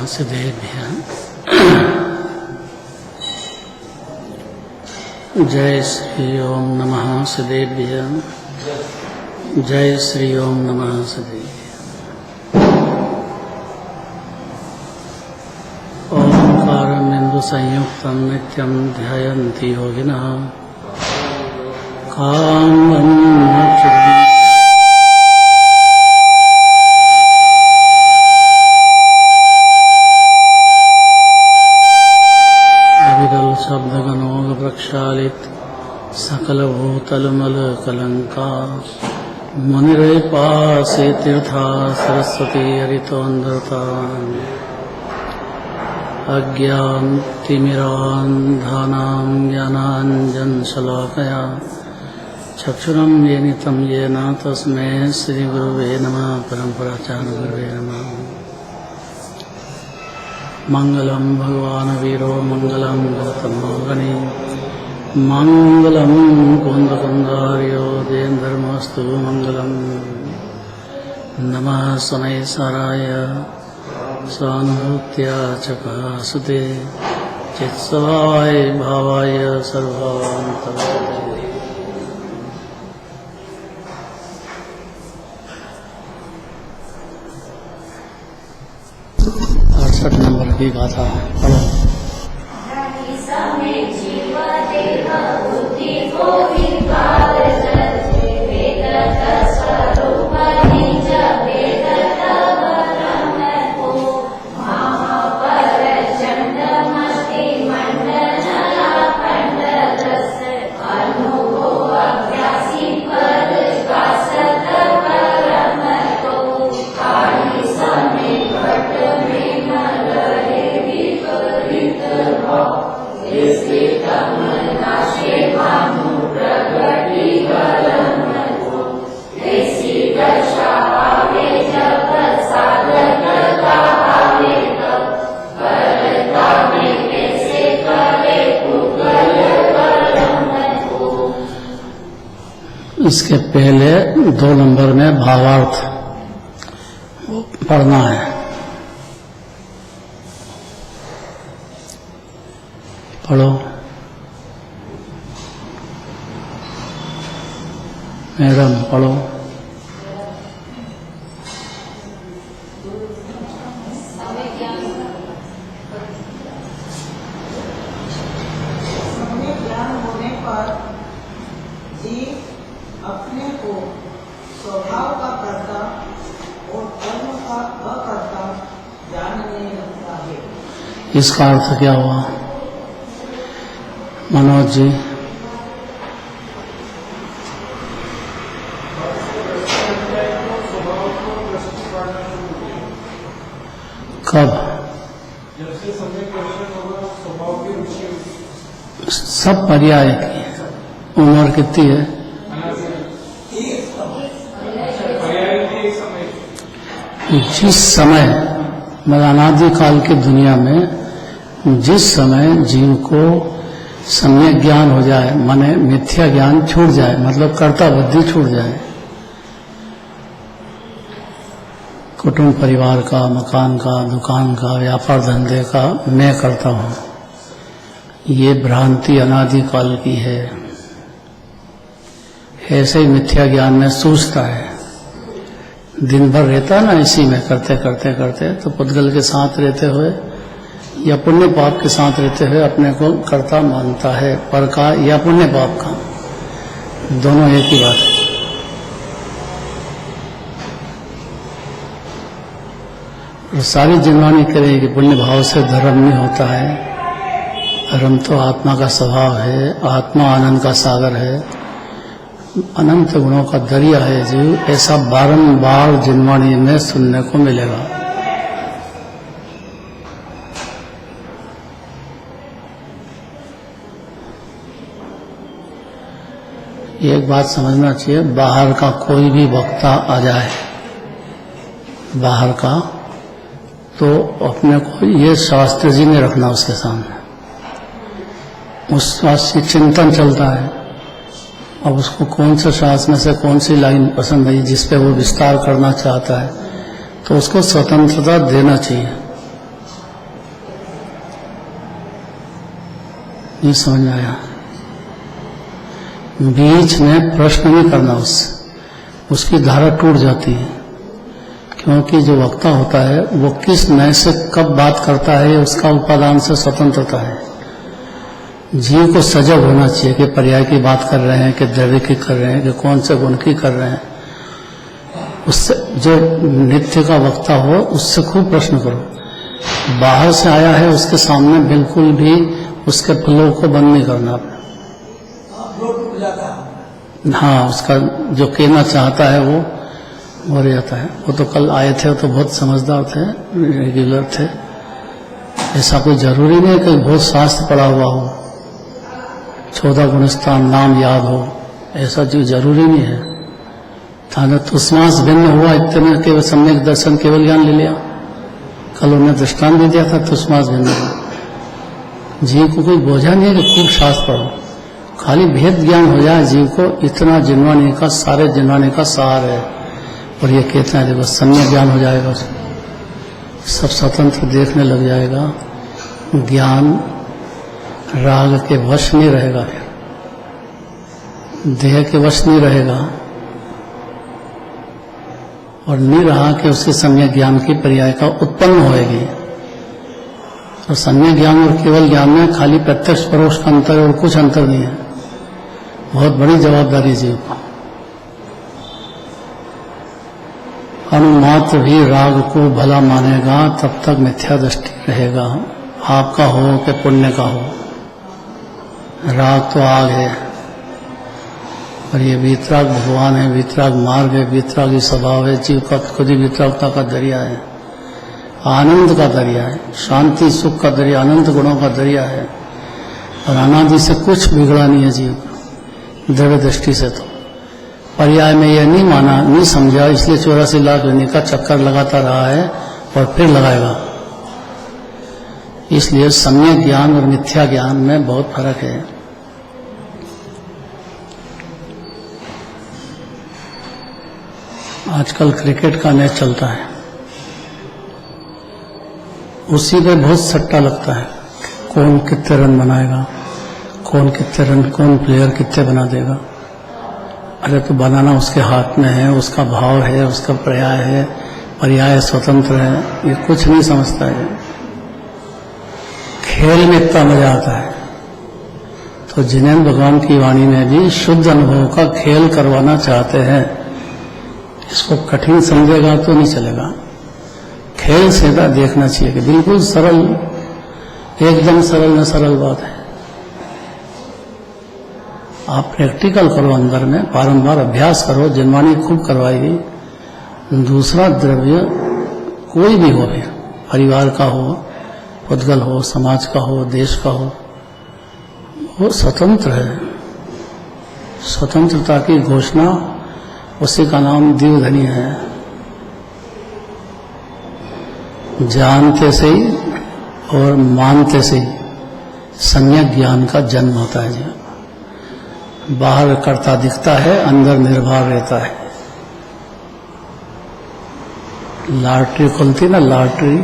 सिद्धेभ्यः। जय श्री ओम नमः सिद्धेभ्यः। जय श्री ओम नमः सिद्धेभ्यः। ओंकारमिन्दु संयुक्तं नित्यं ध्यायन्ति योगिनः कामं मोक्षं। शब्दगणोग प्रक्षालित सकलभूतलमल कलंका मुनिरे पासे तीर्था सरस्वती हरितोन्दता अज्ञानतिमिरान्धानां ज्ञानाञ्जनशलाकया चक्षुरं येनितं येन तस्मै श्रीगुरुवे नमः। परमपराचार्यगुरुवे नमः। मंगलम भगवान वीरो मंगलम गौतमोगणी मंगलम कुंदकुंदार्यो देन्द्रमस्तु मंगलम। नमः शनै साराय स्वानुभूत्या चकासुते चित्स्वभावाय भावाय सर्वभावान्तराय। 68 नंबर की गाथा पढ़ो। इसके पहले 2 नंबर में भावार्थ पढ़ना है। पढ़ो मैडम, पढ़ो। अपने को स्वभाव का कर्ता और कर्म का अकर्ता जानने लगता है। इसका अर्थ क्या हुआ मनोज जी? कब? सब पर्याय की उम्र कितनी है? जिस समय मतलब अनादि काल की दुनिया में जिस समय जीव को सम्यक ज्ञान हो जाए, माने मिथ्या ज्ञान छूट जाए, मतलब कर्ता बुद्धि छूट जाए, कुटुंब परिवार का, मकान का, दुकान का, व्यापार धंधे का मैं करता हूँ, ये भ्रांति अनादि काल की है। ऐसे ही मिथ्या ज्ञान में सूझता है, दिन भर रहता ना इसी में करते करते करते, तो पुद्गल के साथ रहते हुए या पुण्य पाप के साथ रहते हुए अपने को कर्ता मानता है, पर का या पुण्य पाप का, दोनों एक ही बात है। और सारी जिनवानी करें कि पुण्य भाव से धर्म नहीं होता है। धर्म तो आत्मा का स्वभाव है, आत्मा आनंद का सागर है, अनंत गुणों का दरिया है जीव। ऐसा बारंबार जिनवाणी में सुनने को मिलेगा। एक बात समझना चाहिए, बाहर का कोई भी वक्ता आ जाए बाहर का, तो अपने को ये शास्त्र जी ने रखना उसके सामने। उस शास्त्र की चिंतन चलता है, अब उसको कौन से शास्त्र में से कौन सी लाइन पसंद आई जिस पे वो विस्तार करना चाहता है, तो उसको स्वतंत्रता देना चाहिए। नहीं समझ में आया? बीच में प्रश्न नहीं करना उससे, उसकी धारा टूट जाती है। क्योंकि जो वक्ता होता है वो किस नए से कब बात करता है उसका उपादान से स्वतंत्रता है। जीव को सजग होना चाहिए कि पर्याय की बात कर रहे हैं कि द्रव्य की कर रहे हैं कि कौन से गुण की कर रहे हैं। उससे जो नित्य का वक्ता हो उससे खूब प्रश्न करो। बाहर से आया है उसके सामने बिल्कुल भी उसके फ्लो को बंद नहीं करना। हाँ, उसका जो कहना चाहता है वो हो जाता है। वो तो कल आए थे, तो बहुत समझदार थे, रेगुलर थे। ऐसा कोई जरूरी नहीं कि बहुत शास्त्र पढ़ा हुआ हो, 14 गुणस्थान नाम याद हो, ऐसा चीज जरूरी नहीं है। था तुष्मास भिन्न हुआ इतने में केवल सम्यक दर्शन केवल ज्ञान ले लिया। कल उन्हें दृष्टांत भी दिया था तुष्मास भिन्न हुआ। जीव को कोई बोझा नहीं है कि खूब शास्त्र पढ़ो, खाली भेद ज्ञान हो जाए जीव को, इतना जिनवानी का सारे जिनवानी का सार है। और ये कहते हैं देखो सम्यक ज्ञान हो जाएगा, सब स्वतंत्र देखने लग जाएगा, ज्ञान राग के वश नहीं रहेगा, फिर देह के वश नहीं रहेगा, और नहीं रहा कि उसके सम्यक ज्ञान की पर्याय का उत्पन्न होएगी। और सम्यक ज्ञान और केवल ज्ञान में खाली प्रत्यक्ष परोक्ष का अंतर और कुछ अंतर नहीं है। बहुत बड़ी जवाबदारी जीव को। अनुमात्र भी राग को भला मानेगा तब तक मिथ्या दृष्टि रहेगा, आपका हो कि पुण्य का हो। राग तो आग है, और ये वीतराग भगवान है, वीतराग मार्ग है, वीतरागी स्वभाव है। जीव का खुद ही वीतरागता का दरिया है, आनंद का दरिया है, शांति सुख का दरिया, अनंत गुणों का दरिया है। और अनादि से कुछ बिगड़ा नहीं है जीव द्रव्य दृष्टि से। तो पर्याय में यह नहीं माना, नहीं समझा, इसलिए 84 लाख योनि का चक्कर लगाता रहा है और फिर लगाएगा। इसलिए सम्यक ज्ञान और मिथ्या ज्ञान में बहुत फर्क है। आजकल क्रिकेट का मैच चलता है, उसी पे बहुत सट्टा लगता है, कौन कितने रन बनाएगा, कौन कितने रन, कौन प्लेयर कितने बना देगा। अरे तो बनाना उसके हाथ में है, उसका भाव है, उसका पर्याय स्वतंत्र है। ये कुछ नहीं समझता है। खेल में इतना मजा आता है। तो जिनेंद्र भगवान की वाणी में भी शुद्ध अनुभव का खेल करवाना चाहते हैं। इसको कठिन समझेगा तो नहीं चलेगा। खेल सीधा देखना चाहिए कि बिल्कुल सरल, एकदम सरल न सरल बात है। आप प्रैक्टिकल करो, अंदर में बारंबार अभ्यास करो, जिनवानी खूब करवाएगी। दूसरा द्रव्य कोई भी हो, परिवार का हो, पुद्गल हो, समाज का हो, देश का हो, वो स्वतंत्र है। स्वतंत्रता की घोषणा, उसी का नाम दीवधनी है। जानते से ही और मानते से ही सम्यक ज्ञान का जन्म होता है। जी बाहर करता दिखता है, अंदर निर्भर रहता है। लॉटरी खुलती ना, लॉटरी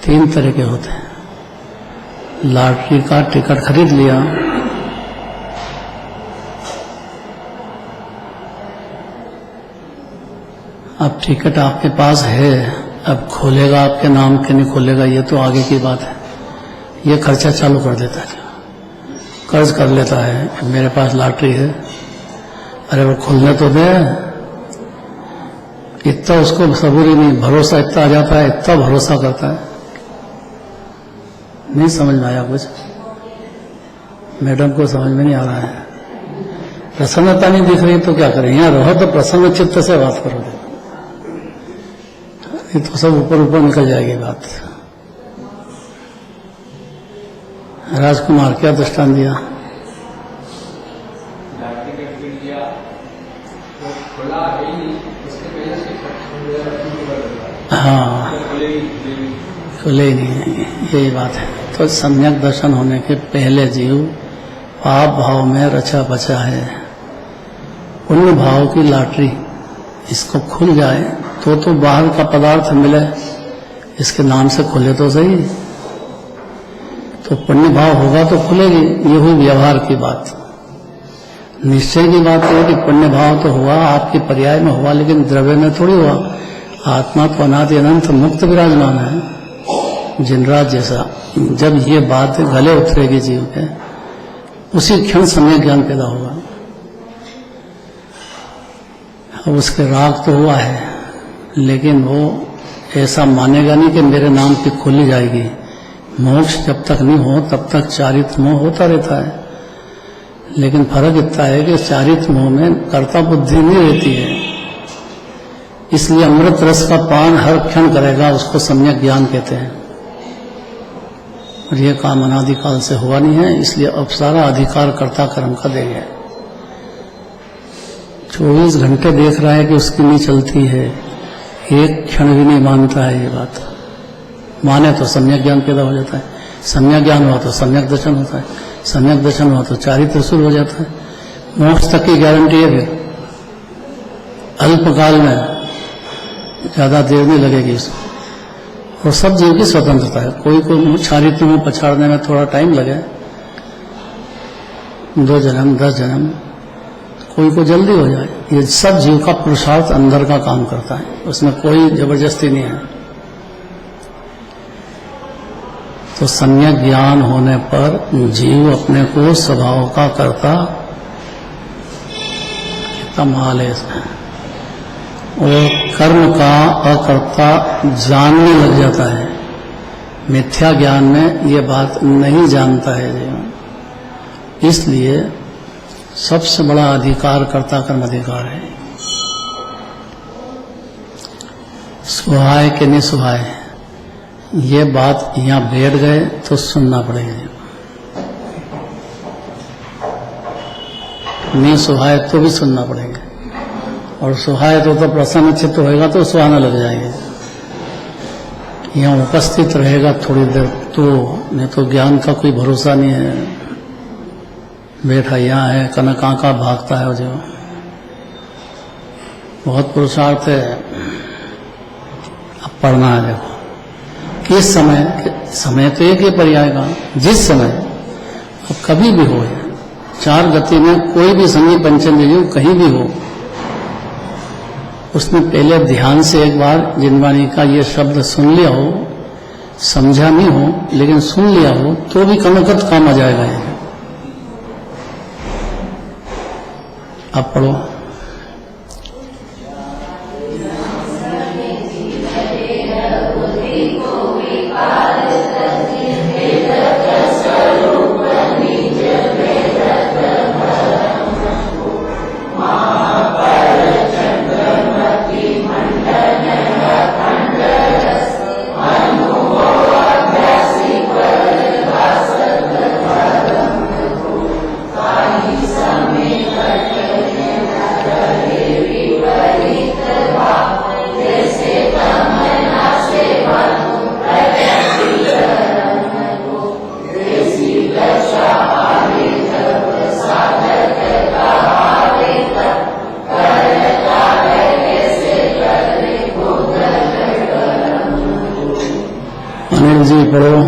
3 तरह के होते हैं। लॉटरी का टिकट खरीद लिया, अब टिकट आपके पास है, अब खोलेगा आपके नाम के नहीं खोलेगा ये तो आगे की बात है। ये खर्चा चालू कर देता है, कर्ज कर लेता है, मेरे पास लॉटरी है, अरे वो खोलने तो दे। इतना उसको सबूरी नहीं, भरोसा इतना आ जाता है, इतना भरोसा करता है। नहीं समझ में आया कुछ? मैडम को समझ में नहीं आ रहा है। प्रसन्नता नहीं दिख रही तो क्या करें? यहाँ रहो तो प्रसन्न चित्त से बात करो, ये तो सब ऊपर ऊपर निकल जाएगी बात। राजकुमार क्या दृष्टांत दिया? हाँ, खुले ही नहीं है, यही बात है। तो सम्यक दर्शन होने के पहले जीव पाप भाव में रचा बचा है। पुण्य भाव की लॉटरी इसको खुल जाए तो बाहर का पदार्थ मिले, इसके नाम से खुले तो सही। तो पुण्य भाव होगा तो खुलेगी। ये हुई व्यवहार की बात। निश्चय की बात है कि पुण्य भाव तो हुआ, आपके पर्याय में हुआ, लेकिन द्रव्य में थोड़ी हुआ। आत्मा तो अनादि अनंत मुक्त विराजमान है, जिनराज जैसा। जब ये बात गले उतरेगी जीव के, उसी क्षण समय ज्ञान पैदा होगा। अब उसके राग तो हुआ है, लेकिन वो ऐसा मानेगा नहीं कि मेरे नाम की खोली जाएगी। मोक्ष जब तक नहीं हो तब तक चारित्र मोह होता रहता है, लेकिन फर्क इतना है कि चारित्र मोह में कर्ता बुद्धि नहीं रहती है। इसलिए अमृत रस का पान हर क्षण करेगा, उसको सम्यक ज्ञान कहते हैं। और यह काम अनादिकाल से हुआ नहीं है, इसलिए अब सारा अधिकार कर्ता कर्म का दे गया। 24 घंटे देख रहा है कि उसकी नहीं चलती है, एक क्षण भी नहीं मानता है ये बात। माने तो सम्यक ज्ञान पैदा हो जाता है, सम्यक ज्ञान हुआ तो सम्यक दर्शन होता है, सम्यक दर्शन हुआ तो चारित्र शुरू हो जाता है। मोक्ष तक की गारंटी है। फिर अल्पकाल में ज्यादा देर नहीं लगेगी इसको। और सब जीव की स्वतंत्रता है। कोई को चारित्र में पछाड़ने में थोड़ा टाइम लगे, 2 जन्म 10 जन्म, कोई को जल्दी हो जाए। ये सब जीव का पुरुषार्थ अंदर का काम करता है, उसमें कोई जबरदस्ती नहीं है। तो सम्यक ज्ञान होने पर जीव अपने को स्वभाव का कर्ता, कितना माल है इसमें, और कर्म का अकर्ता जानने लग जाता है। मिथ्या ज्ञान में ये बात नहीं जानता है जीवन। इसलिए सबसे बड़ा अधिकार कर्ता कर्म अधिकार है। सुहाय के नहीं सुहाय, ये बात यहाँ बैठ गए तो सुनना पड़ेगा। नहीं सुहाय तो भी सुनना पड़ेगा, और सुहाय तो प्रसन्न चित्त होएगा तो सुहाना लग जाएगा। यहाँ उपस्थित रहेगा थोड़ी देर तो, नहीं तो ज्ञान का कोई भरोसा नहीं है। बैठा यहाँ है, कना कहाँ भागता है जो। बहुत पुरुषार्थ है। अब पढ़ना है, देखो किस समय तो एक ही पर्याय का, जिस समय अब कभी भी हो, 4 गति में कोई भी संगी पंचेंद्रिय कहीं भी हो, उसने पहले ध्यान से एक बार जिनवाणी का ये शब्द सुन लिया हो, समझा नहीं हो लेकिन सुन लिया हो, तो भी कनकत काम आ जाएगा ये। अब पढ़ो। पढ़ो।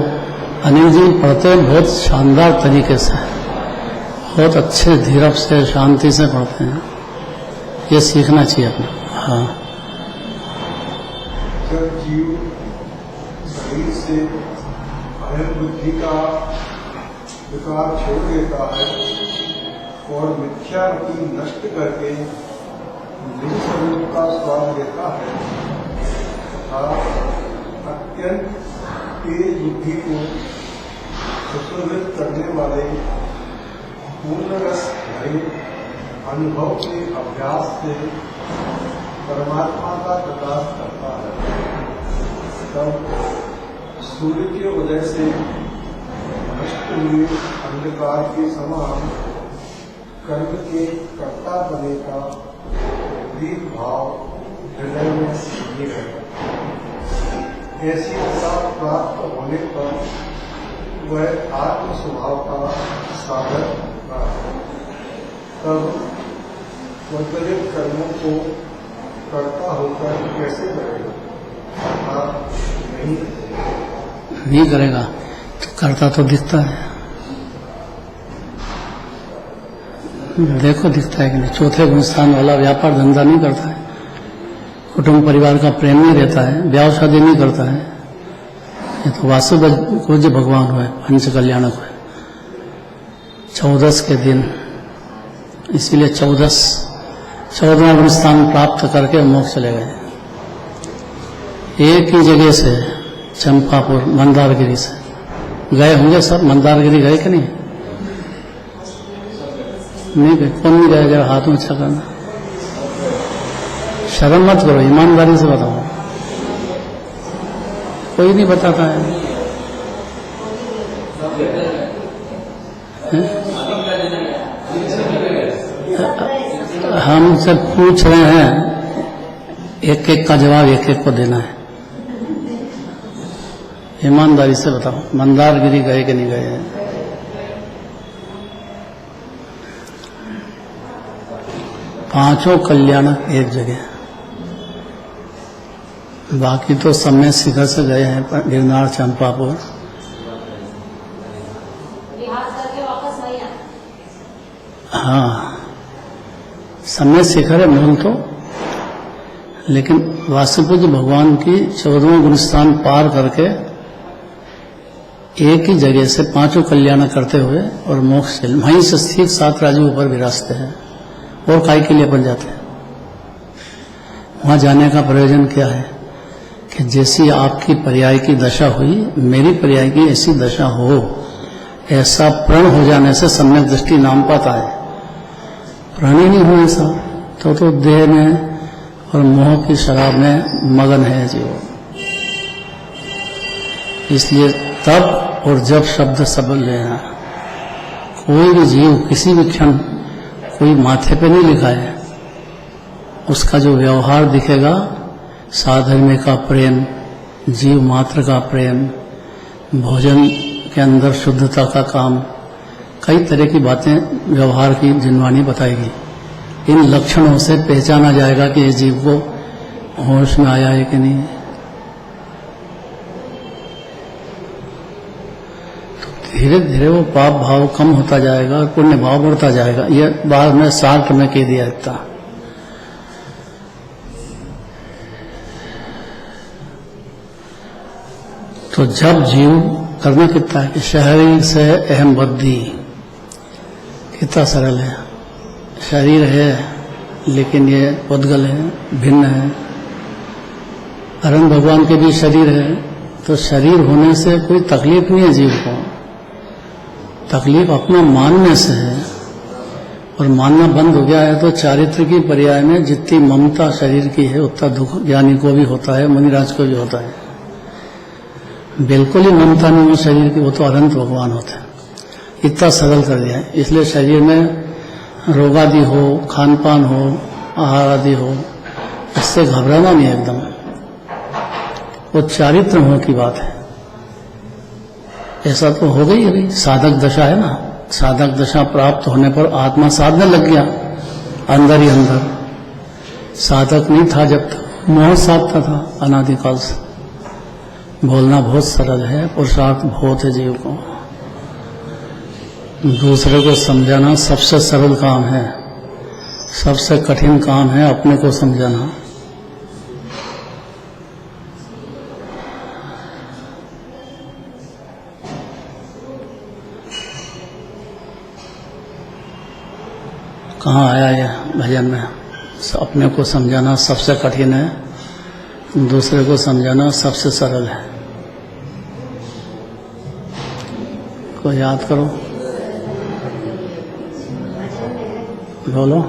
अनिल जी पढ़ते हैं बहुत शानदार तरीके से, बहुत अच्छे धीरज से शांति से पढ़ते हैं। ये सीखना चाहिए अपना। हाँ, जब जीव शरीर से अहम बुद्धि का विकार छोड़ देता है और मिथ्या बुद्धि नष्ट करके निज स्वरूप का स्वाद लेता है तथा अत्यंत तेज बुद्धि को सुशोभित करने वाले पूर्ण रस भरे अनुभव के अभ्यास से परमात्मा का प्रकाश करता है, तब सूर्य के उदय से नष्ट हुए अंधकार के समान कर्म के कर्ता बने का दीप भाव हृदय में नहीं रहता। ऐसी दशा प्राप्त होने पर वह आत्म स्वभाव का साधक होता है। तब वैकल्पिक कर्मों को करता होकर कैसे करेगा? नहीं करेगा। तो करता तो दिखता है, देखो दिखता है कि नहीं। चौथे गुण स्थान वाला व्यापार धंधा नहीं करता है, कुटुंब परिवार का प्रेम नहीं रहता है, ब्याह शादी नहीं करता है। ये तो वासुदेव पूज्य भगवान हुए, पंच कल्याणक हुए 14 के दिन। इसीलिए 14वां गुण स्थान प्राप्त करके मोक्ष चले गए। एक ही जगह से चंपापुर मंदारगिरी से गए होंगे सब। मंदारगिरी गए कि नहीं? नहीं गए। कौन नहीं गया? जरा हाथ ऊंचा करना। शर्म मत करो, ईमानदारी से बताओ। कोई नहीं बताता है, हम से पूछ रहे हैं, एक एक का जवाब एक एक को देना है। ईमानदारी से बताओ, मंदारगिरी गए कि नहीं गए हैं? पांचों कल्याण एक जगह, बाकी तो समय शिखर से गए हैं, गिरनार, चंपापुर। हाँ, समय शिखर है मूल तो, लेकिन वासुदेव भगवान की 14वां गुण स्थान पार करके एक ही जगह से पांचों कल्याण करते हुए और मोक्ष से वहीं से ठीक 7 राज्यों ऊपर विराजते हैं। और काय के लिए बन जाते हैं? वहां जाने का प्रयोजन क्या है कि जैसी आपकी पर्याय की दशा हुई, मेरी पर्याय की ऐसी दशा हो, ऐसा प्रण हो जाने से सम्यक दृष्टि नाम पाता है। प्रण ही नहीं हो ऐसा तो देह में और मोह की शराब में मगन है जीव। इसलिए तब और जब शब्द सब लेना, कोई भी जीव किसी भी क्षण, कोई माथे पे नहीं लिखा है, उसका जो व्यवहार दिखेगा, साधर्म्य का प्रेम, जीव मात्र का प्रेम, भोजन के अंदर शुद्धता का काम, कई तरह की बातें व्यवहार की जिनवानी बताएगी। इन लक्षणों से पहचाना जाएगा कि इस जीव को होश में आया है कि नहीं। धीरे धीरे वो पाप भाव कम होता जाएगा और पुण्य भाव बढ़ता जाएगा। ये बाद में शार्ट में कह दिया इतना। तो जब जीव करना कितना है कि शरीर से अहम बुद्धि, कितना सरल है। शरीर है लेकिन ये उद्गल है, भिन्न है। अरन भगवान के भी शरीर है, तो शरीर होने से कोई तकलीफ नहीं है जीव को, तकलीफ अपना मानने से है। और मानना बंद हो गया है तो चारित्र की पर्याय में जितनी ममता शरीर की है उतना दुख ज्ञानी को भी होता है, मुनिराज को भी होता है। बिल्कुल ही ममता नहीं हो शरीर की, वो तो अनंत भगवान होते हैं। इतना सरल कर दिया है। इसलिए शरीर में रोग आदि हो, खान पान हो, आहार आदि हो, इससे घबराना नहीं एकदम। वो चारित्र हो की बात है। ऐसा तो हो गई अभी साधक दशा है ना। साधक दशा प्राप्त होने पर आत्मा साधने लग गया अंदर ही अंदर। साधक नहीं था जब तक, मोह साधता था अनादिकाल से। बोलना बहुत सरल है, पुरुषार्थ बहुत है जीव को। दूसरे को समझाना सबसे सरल काम है, सबसे कठिन काम है अपने को समझाना। कहाँ आया यह भजन में? अपने को समझाना सबसे कठिन है, दूसरे को समझाना सबसे सरल है। को याद करो, बोलो।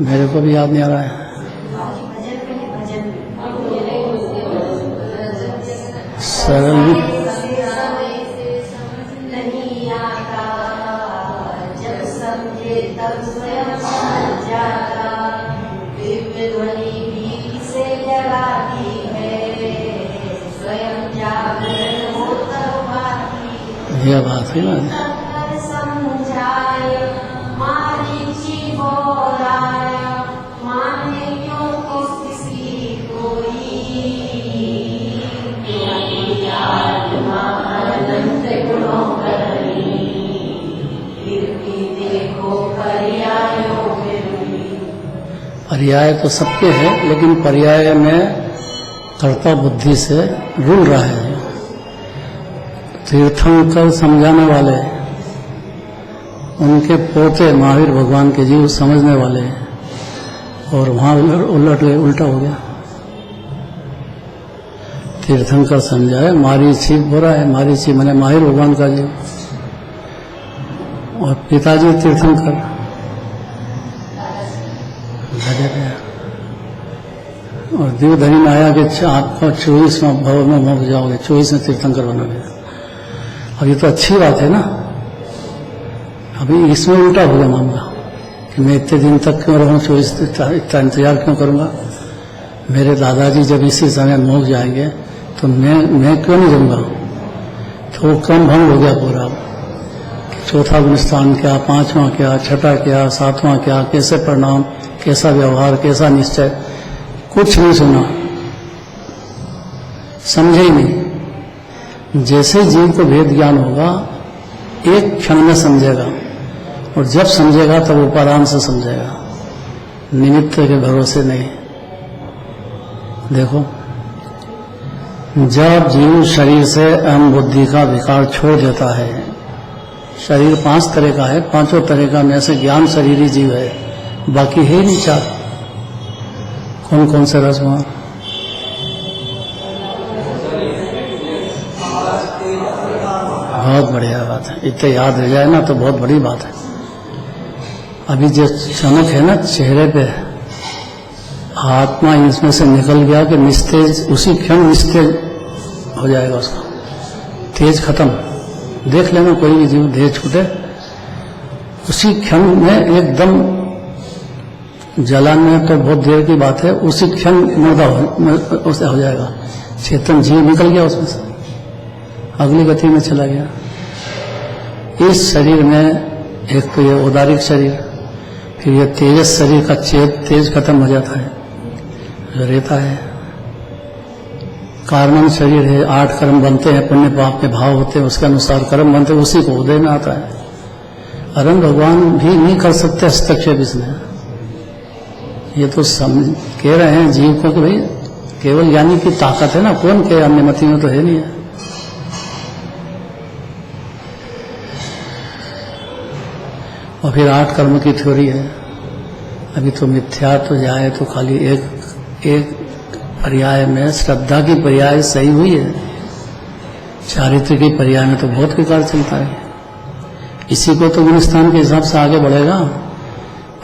मेरे को भी याद नहीं आ रहा है। सरल यह बात है ना। Yeah. पर्याय तो सबके है, लेकिन पर्याय में कर्ता बुद्धि से रुल रहा है। तीर्थंकर समझाने वाले, उनके पोते महावीर भगवान के जीव समझने वाले, और वहां उल्टा हो गया। तीर्थंकर समझाए, मारीची बुरा है, मारीची मैंने महावीर भगवान का जीव, और पिताजी तीर्थंकर लगे गया। और दीवधनी में आया कि आपका 24वां भव में मुक जाओगे, 24 में तीर्थंकर बनोगे। अब ये तो अच्छी बात है ना। अभी इसमें उल्टा हो गया मामला कि मैं इतने दिन तक क्यों रहूं, 24 इतना इंतजार क्यों करूंगा। मेरे दादाजी जब इसी समय मुक जाएंगे तो मैं क्यों नहीं रहूंगा। तो वो क्रम भंग हो गया पूरा। चौथा गुणस्थान क्या, पांचवा क्या, छठा क्या, सातवां क्या, कैसे प्रणाम, कैसा व्यवहार, कैसा निश्चय, कुछ नहीं सुना, समझे ही नहीं। जैसे जीव को भेद ज्ञान होगा एक क्षण में समझेगा, और जब समझेगा तब वो आराम से समझेगा, निमित्त के भरोसे नहीं। देखो, जब जीव शरीर से अहम बुद्धि का विकार छोड़ देता है, शरीर 5 तरह का है, 5 तरह का में से ज्ञान शरीरी जीव है, बाकी है नहीं 4। कौन कौन से रस वहां? बहुत बढ़िया बात है, इतने याद रह जाए ना तो बहुत बड़ी बात है। अभी जो चमक है ना चेहरे पे, आत्मा इसमें से निकल गया कि निस्तेज, उसी क्षण निस्तेज हो जाएगा उसका, तेज खत्म। देख लेना कोई भी जीव देह छूटे, उसी क्षण में एकदम, जलन में तो बहुत देर की बात है, उसी क्षण मुर्दा उसे हो जाएगा। चेतन जीव निकल गया उसमें से, अगली गति में चला गया। इस शरीर में एक तो ये औदारिक शरीर, फिर ये तेजस शरीर का तेज खत्म हो जाता है, जो रहता है। कार्मन शरीर है, 8 कर्म बनते हैं, पुण्य पाप के भाव होते हैं, उसके अनुसार कर्म बनते हैं, उसी को उदय में आता है। अरन भगवान भी नहीं कर सकते हस्तक्षेप इसमें। ये तो कह रहे हैं जीव को कि भाई केवल ज्ञानी की ताकत है ना, कौन के अन्य मति में तो है नहीं है। और फिर 8 कर्म की थ्योरी है। अभी तो मिथ्या तो जाए तो खाली एक पर्याय में श्रद्धा की पर्याय सही हुई है, चारित्र की पर्याय में तो बहुत विकार चलता है। इसी को तो गुणस्थान के हिसाब से आगे बढ़ेगा,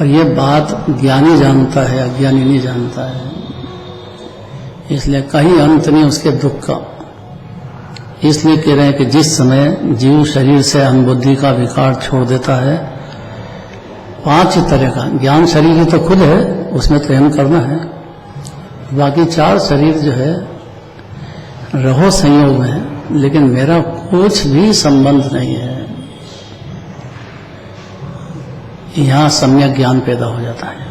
और ये बात ज्ञानी जानता है, अज्ञानी नहीं जानता है। इसलिए कहीं अंत नहीं उसके दुख का। इसलिए कह रहे हैं कि जिस समय जीव शरीर से अहम बुद्धि का विकार छोड़ देता है, 5 तरह का ज्ञान शरीर ही तो खुद है, उसमें तो अहम करना है। बाकी 4 शरीर जो है रहो संयोग में, लेकिन मेरा कुछ भी संबंध नहीं है, यहां सम्यक ज्ञान पैदा हो जाता है।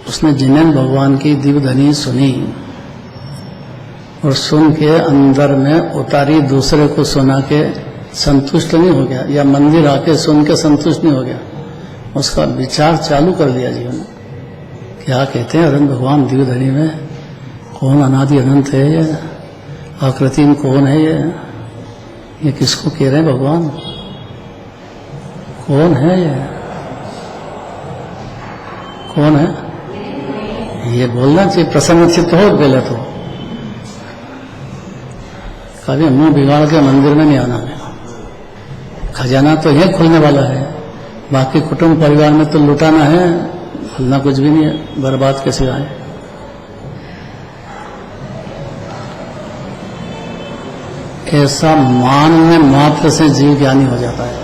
उसने जिनेन भगवान की दिव्यधनी सुनी और सुन के अंदर में उतारी, दूसरे को सुना के संतुष्ट नहीं हो गया, या मंदिर आके सुन के संतुष्ट नहीं हो गया, उसका विचार चालू कर दिया जीवन। क्या कहते हैं अरन भगवान दिव्यधनी में, कौन अनादि अनंत है, ये आकृति में कौन है, ये किसको कह रहे हैं भगवान, कौन है ये, कौन है, ये बोलना चाहिए। प्रसन्न चित्त हो पहले तो, कभी मुंह बिगाड़ के मंदिर में नहीं आना है। खजाना तो यह खुलने वाला है, बाकी कुटुंब परिवार में तो लुटाना है, खुलना कुछ भी नहीं है, बर्बाद कैसे आए। ऐसा मानने मात्र से जीव ज्ञानी हो जाता है,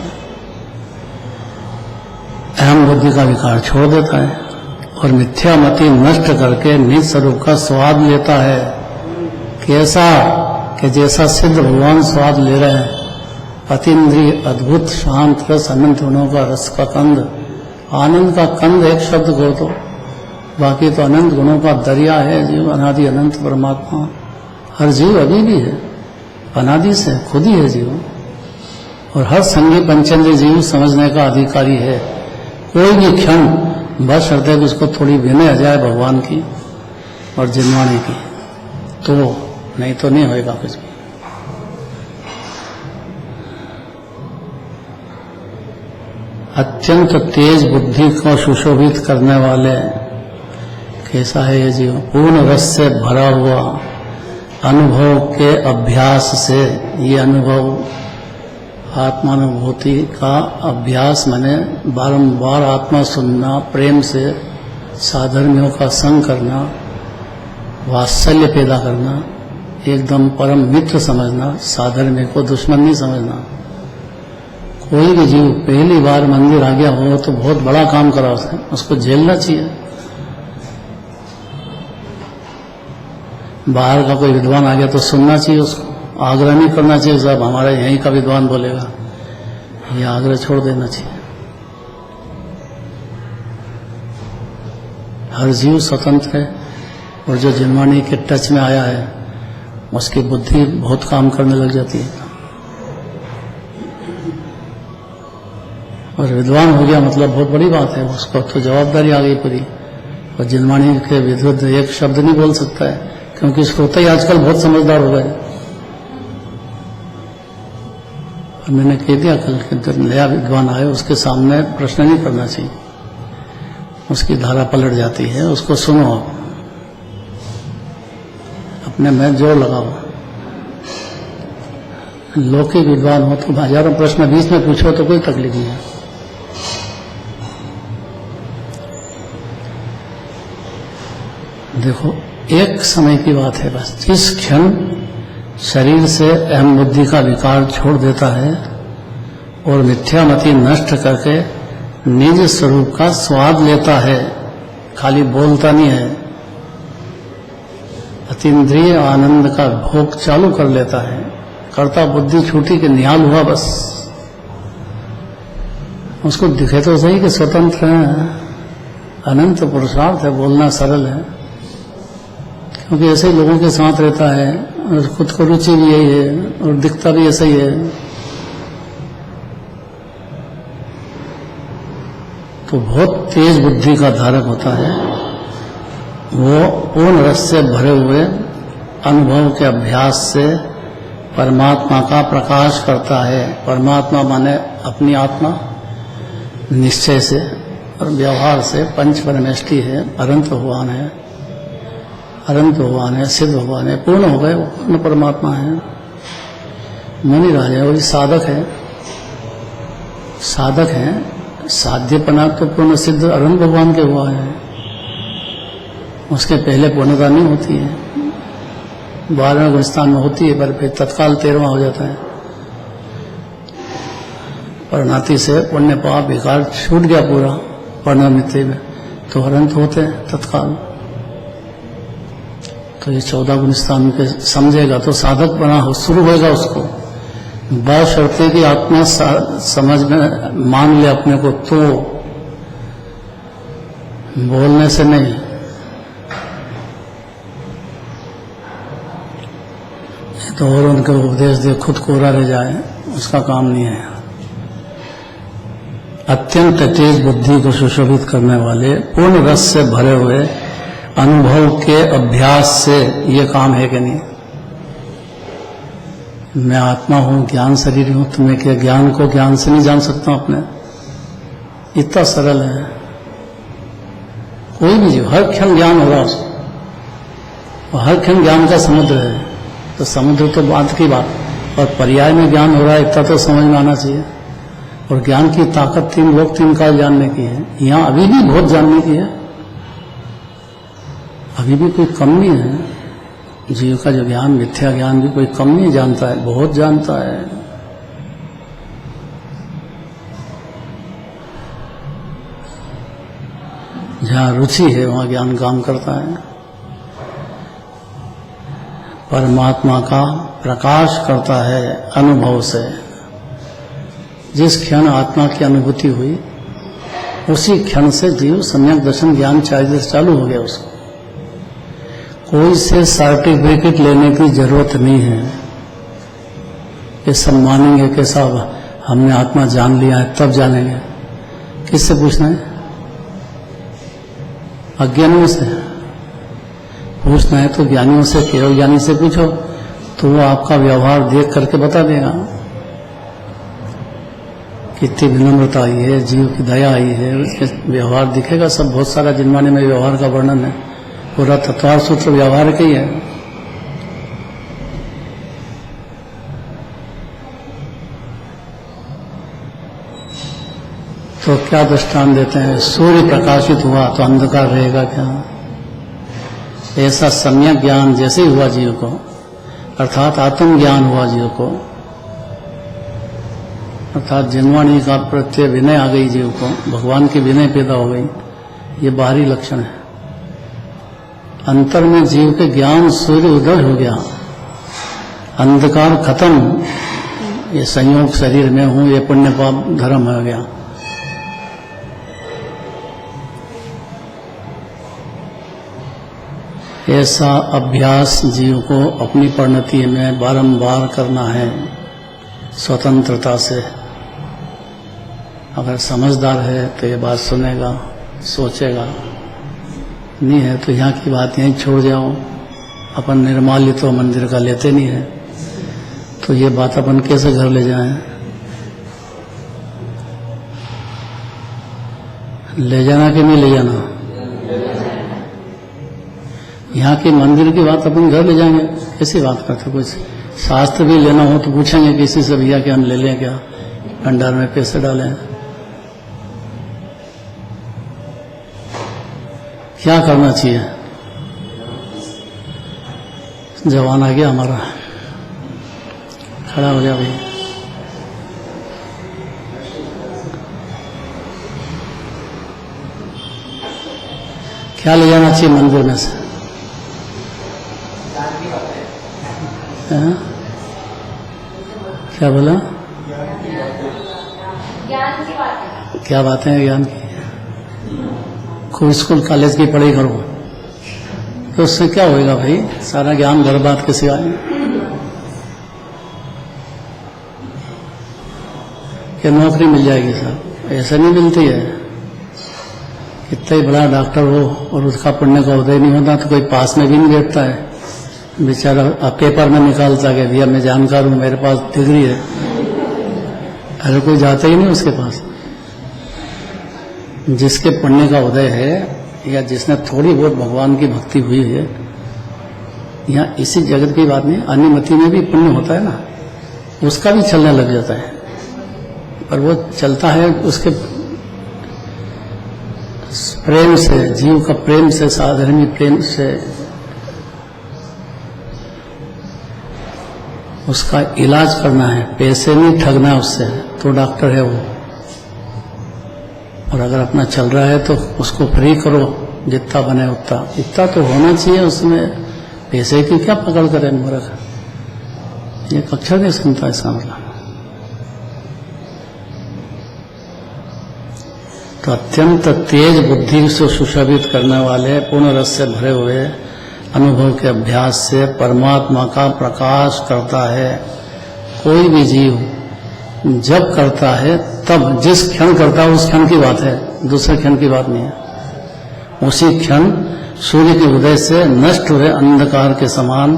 अहम बुद्धि का विकार छोड़ देता है और मिथ्या मति नष्ट करके निज स्वरूप का स्वाद लेता है। कैसा कि जैसा सिद्ध भगवान स्वाद ले रहे हैं, अतीन्द्रिय अद्भुत शांत रस, अनंत गुणों का रस का कंद, आनंद का कंद एक शब्द को तो, बाकी तो अनंत गुणों का दरिया है जीव, अनादि अनंत परमात्मा। हर जीव अभी भी है, अनादि से खुद ही है जीव, और हर संगी पंचेंद्रिय जीव समझने का अधिकारी है। कोई भी क्षण बस शर्त है कि उसको थोड़ी विनय आ जाए भगवान की और जिनवाणी की, तो नहीं तो नहीं होएगा कुछ भी। अत्यंत तेज बुद्धि को सुशोभित करने वाले कैसा है ये जीव? पूर्ण रस से भरा हुआ, अनुभव के अभ्यास से, ये अनुभव आत्मानुभूति का अभ्यास माने बारंबार आत्मा सुनना, प्रेम से साधर्मियों का संग करना, वात्सल्य पैदा करना, एकदम परम मित्र समझना, साधर्म्य को दुश्मन नहीं समझना। कोई भी जीव पहली बार मंदिर आ गया हो तो बहुत बड़ा काम करा उसको झेलना चाहिए। बाहर का कोई विद्वान आ गया तो सुनना चाहिए, उसको आग्रह नहीं करना चाहिए साहब हमारा यहीं का विद्वान बोलेगा, ये आग्रह छोड़ देना चाहिए। हर जीव स्वतंत्र है और जो जिनवाणी के टच में आया है उसकी बुद्धि बहुत काम करने लग जाती है और विद्वान हो गया मतलब बहुत बड़ी बात है, उसको तो जवाबदारी आ गई पूरी। और जिनवाणी के विरुद्ध एक शब्द नहीं बोल सकता है क्योंकि श्रोता ही आजकल बहुत समझदार हो गए। मैंने कह दिया कल के नया विद्वान आए उसके सामने प्रश्न नहीं करना चाहिए, उसकी धारा पलट जाती है, उसको सुनो, अपने में जोर लगाओ। लौकिक विद्वान हो तो हजारों प्रश्न बीच में पूछो तो कोई तकलीफ नहीं है। देखो एक समय की बात है बस, जिस क्षण शरीर से अहम बुद्धि का विकार छोड़ देता है और मिथ्यामति नष्ट करके निज स्वरूप का स्वाद लेता है, खाली बोलता नहीं है, अतीन्द्रिय आनंद का भोग चालू कर लेता है, कर्ता बुद्धि छूटी के निहाल हुआ बस। उसको दिखे तो सही कि स्वतंत्र है, अनंत पुरुषार्थ है, बोलना सरल है, क्योंकि ऐसे ही लोगों के साथ रहता है और खुद को रुचि भी यही है और दिखता भी ऐसा ही है। तो बहुत तेज बुद्धि का धारक होता है वो, पूर्ण रस से भरे हुए अनुभव के अभ्यास से परमात्मा का प्रकाश करता है। परमात्मा माने अपनी आत्मा, निश्चय से और व्यवहार से पंच परमेष्टि है, अनंत भगवान है, अनंत भगवान है, सिद्ध भगवान है, पूर्ण हो गए, वो पूर्ण परमात्मा है। मुनि राजा वही साधक है, साधक है, साध्यपना तो पूर्ण सिद्ध अनंत भगवान के हुआ है, उसके पहले पूर्णता नहीं होती है। 12वें गुणस्थान में होती है पर फिर तत्काल 13वां हो जाता है। परिणाति से पुण्य पाप विकार छूट गया पूरा परिणामिति में, तो अनंत होते हैं तत्काल। तो ये 14 गुणस्थान के समझेगा तो साधक बना हो शुरू होगा उसको। बशर्ते की आत्मा समझ में मान ले अपने को, तो बोलने से नहीं। तो और उनके उपदेश दे खुद कोरा रह जाए, उसका काम नहीं है। अत्यंत तेज बुद्धि को सुशोभित करने वाले, पूर्ण रस से भरे हुए अनुभव के अभ्यास से ये काम है कि नहीं? मैं आत्मा हूं, ज्ञान शरीर हूं, तो मैं क्या ज्ञान को ज्ञान से नहीं जान सकता अपने? इतना सरल है। कोई भी जीव हर क्षण ज्ञान हो रहा उसको, और हर क्षण ज्ञान का समुद्र है। तो समुद्र तो बात की बात, और पर्याय में ज्ञान हो रहा है, इतना तो समझ में आना चाहिए। और ज्ञान की ताकत 3 लोक 3 काल जानने की है। यहाँ अभी भी बहुत जानने की है, अभी भी कोई कम नहीं है। जीव का जो ज्ञान, मिथ्या ज्ञान भी कोई कम नहीं जानता है, बहुत जानता है। जहाँ रुचि है वहाँ ज्ञान काम करता है। परमात्मा का प्रकाश करता है अनुभव से। जिस क्षण आत्मा की अनुभूति हुई उसी क्षण से जीव सम्यक दर्शन ज्ञान चालू हो गया उसको। कोई से सर्टिफिकेट लेने की जरूरत नहीं है कि सब मानेंगे कि साहब हमने आत्मा जान लिया है, तब जानेंगे किससे पूछना है? अज्ञानियों से पूछना है तो ज्ञानियों से, केवल ज्ञानी से पूछो तो वो आपका व्यवहार देख करके बता देगा। कितनी विनम्रता आई है, जीव की दया आई है, उसके व्यवहार दिखेगा सब। बहुत सारा जिनवाणी में व्यवहार का वर्णन है, पूरा तत्वार सूत्र व्यवहार का ही है। तो क्या दृष्टांत देते हैं? सूर्य प्रकाशित हुआ तो अंधकार रहेगा क्या? ऐसा सम्यक ज्ञान जैसे हुआ जीव को, अर्थात आत्मज्ञान हुआ जीव को, अर्थात जिनवाणी का प्रत्यय विनय आ गई जीव को, भगवान की विनय पैदा हो गई, ये बाहरी लक्षण है। अंतर में जीव के ज्ञान सूर्य उदय हो गया, अंधकार खत्म, ये संयोग शरीर में हूं, ये पुण्य पाप धर्म हो गया। ऐसा अभ्यास जीव को अपनी परिणति में बारंबार करना है, स्वतंत्रता से। अगर समझदार है तो ये बात सुनेगा, सोचेगा, नहीं है तो यहाँ की बात यहीं छोड़ जाओ। अपन निर्माल्य तो मंदिर का लेते नहीं है, तो ये बात अपन कैसे घर ले जाएं? ले जाना कि नहीं ले जाना? यहाँ की मंदिर की बात अपन घर ले जाएंगे, कैसी बात करते? कुछ शास्त्र भी लेना हो तो पूछेंगे किसी से, भैया कि हम ले लें क्या, भंडार में पैसे डालें? क्या करना चाहिए? जवान आ गया हमारा, खड़ा हो गया भाई। क्या ले जाना चाहिए मंदिर में से? है? क्या बोला? ज्ञान की बात है। क्या बातें हैं ज्ञान की? खूब स्कूल कॉलेज की पढ़ाई करो तो उससे क्या होएगा भाई? सारा ज्ञान घर बात के सिवाय कि नौकरी मिल जाएगी साहब, ऐसा नहीं मिलती है। कितना ही बड़ा डॉक्टर हो और उसका पढ़ने का उदय नहीं होता तो कोई पास में भी नहीं बैठता है बेचारा। पेपर में निकालता कि भैया मैं जानकार हूं, मेरे पास डिग्री है, अरे कोई जाता ही नहीं उसके पास। जिसके पढ़ने का उदय है या जिसने थोड़ी बहुत भगवान की भक्ति हुई है, यहाँ इसी जगत की बात नहीं, अन्य मति में भी पुण्य होता है ना, उसका भी चलने लग जाता है। पर वो चलता है उसके प्रेम से, जीव का प्रेम से, साधर्मी प्रेम से। उसका इलाज करना है, पैसे नहीं ठगना है उससे, तो डॉक्टर है वो। और अगर अपना चल रहा है तो उसको फ्री करो, जितना बने उतना, इतना तो होना चाहिए उसमें। पैसे की क्या पकड़ करे मूर्ख, ये अक्षर नहीं सुनता इसका मतलब। तो अत्यंत तेज बुद्धि से सुशोभित करने वाले, पूर्ण रस से भरे हुए अनुभव के अभ्यास से परमात्मा का प्रकाश करता है। कोई भी जीव जब करता है तब, जिस क्षण करता है उस क्षण की बात है, दूसरे क्षण की बात नहीं है। उसी क्षण सूर्य के उदय से नष्ट हुए अंधकार के समान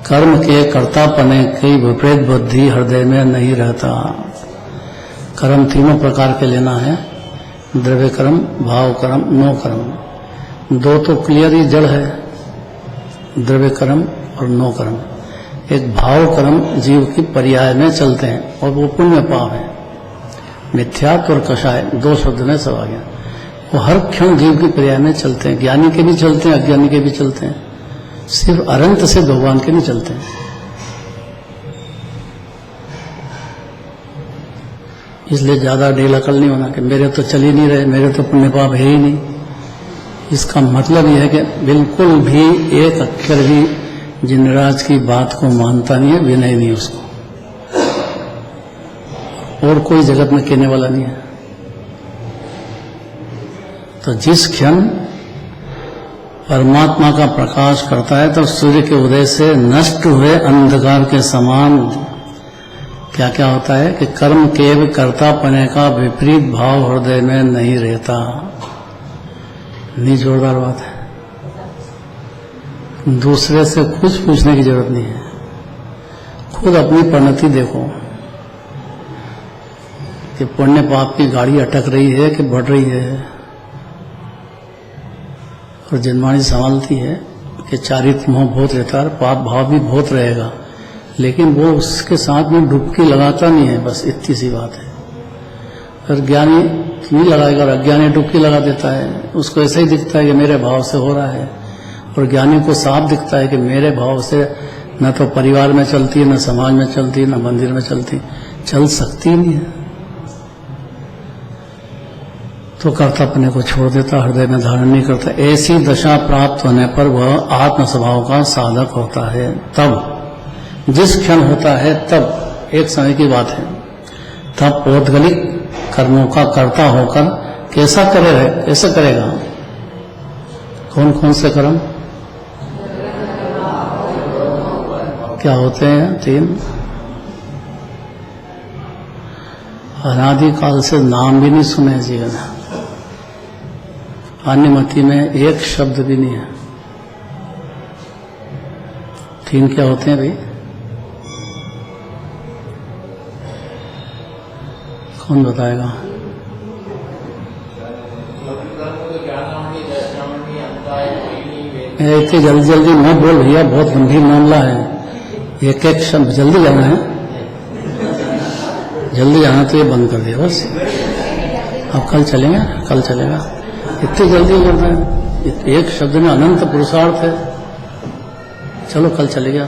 कर्म के कर्तापने की विपरीत बुद्धि हृदय में नहीं रहता। कर्म तीनों प्रकार के लेना है, द्रव्य कर्म, भाव कर्म, नो कर्म। दो तो क्लियर ही जड़ है, द्रव्य कर्म और नो कर्म। एक भाव कर्म जीव की पर्याय में चलते हैं और वो पुण्य पाप है। मिथ्यात्व और कषाय दो शब्द में सब आ गया। वो हर क्षण जीव की पर्याय में चलते हैं, ज्ञानी के भी चलते हैं, अज्ञानी के भी चलते हैं, सिर्फ अनंत से भगवान के नहीं चलते हैं। इसलिए ज्यादा ढील अकल नहीं होना कि मेरे तो चल ही नहीं रहे, मेरे तो पुण्य पाप है ही नहीं। इसका मतलब यह है कि बिल्कुल भी एक अक्षर भी जिनराज की बात को मानता नहीं है, विनय नहीं उसको, और कोई जगत में कहने वाला नहीं है। तो जिस क्षण परमात्मा का प्रकाश करता है तो सूर्य के उदय से नष्ट हुए अंधकार के समान क्या क्या होता है कि कर्म केवल कर्तापने का विपरीत भाव हृदय में नहीं रहता। नहीं, जोरदार बात है। दूसरे से कुछ पूछने की जरूरत नहीं है, खुद अपनी परिणति देखो कि पुण्य पाप की गाड़ी अटक रही है कि बढ़ रही है। और जन्मानी संभालती है कि चारित्र मोह बहुत रहता है, पाप भाव भी बहुत रहेगा, लेकिन वो उसके साथ में डुबकी लगाता नहीं है, बस इतनी सी बात है। और ज्ञानी नहीं लगाएगा और अज्ञानी डुबकी लगा देता है। उसको ऐसा ही दिखता है कि मेरे भाव से हो रहा है, और ज्ञानी को साफ दिखता है कि मेरे भाव से न तो परिवार में चलती है, न समाज में चलती है, न मंदिर में चलती, चल सकती नहीं है। तो कर्तव्य को छोड़ देता, हृदय में धारण नहीं करता। ऐसी दशा प्राप्त होने पर वह आत्म स्वभाव का साधक होता है। तब जिस क्षण होता है, तब एक समय की बात है, तब पौद्गलिक कर्मों का कर्ता होकर कैसा करेगा? कौन कौन से कर्म क्या होते हैं? 3। अनादिकाल से नाम भी नहीं सुने जीवन में, अन्यमति में एक शब्द भी नहीं है। 3 क्या होते हैं भाई? कौन बताएगा? इतनी जल्दी जल्दी मत बोल भैया, बहुत गंभीर मामला है। एक एक शब्द जल्दी जाना है, जल्दी जाना तो ये बंद कर दिया बस। अब कल चलेंगे, कल चलेगा। इतनी जल्दी करना है, एक शब्द में अनंत पुरुषार्थ है। चलो कल चलेगा।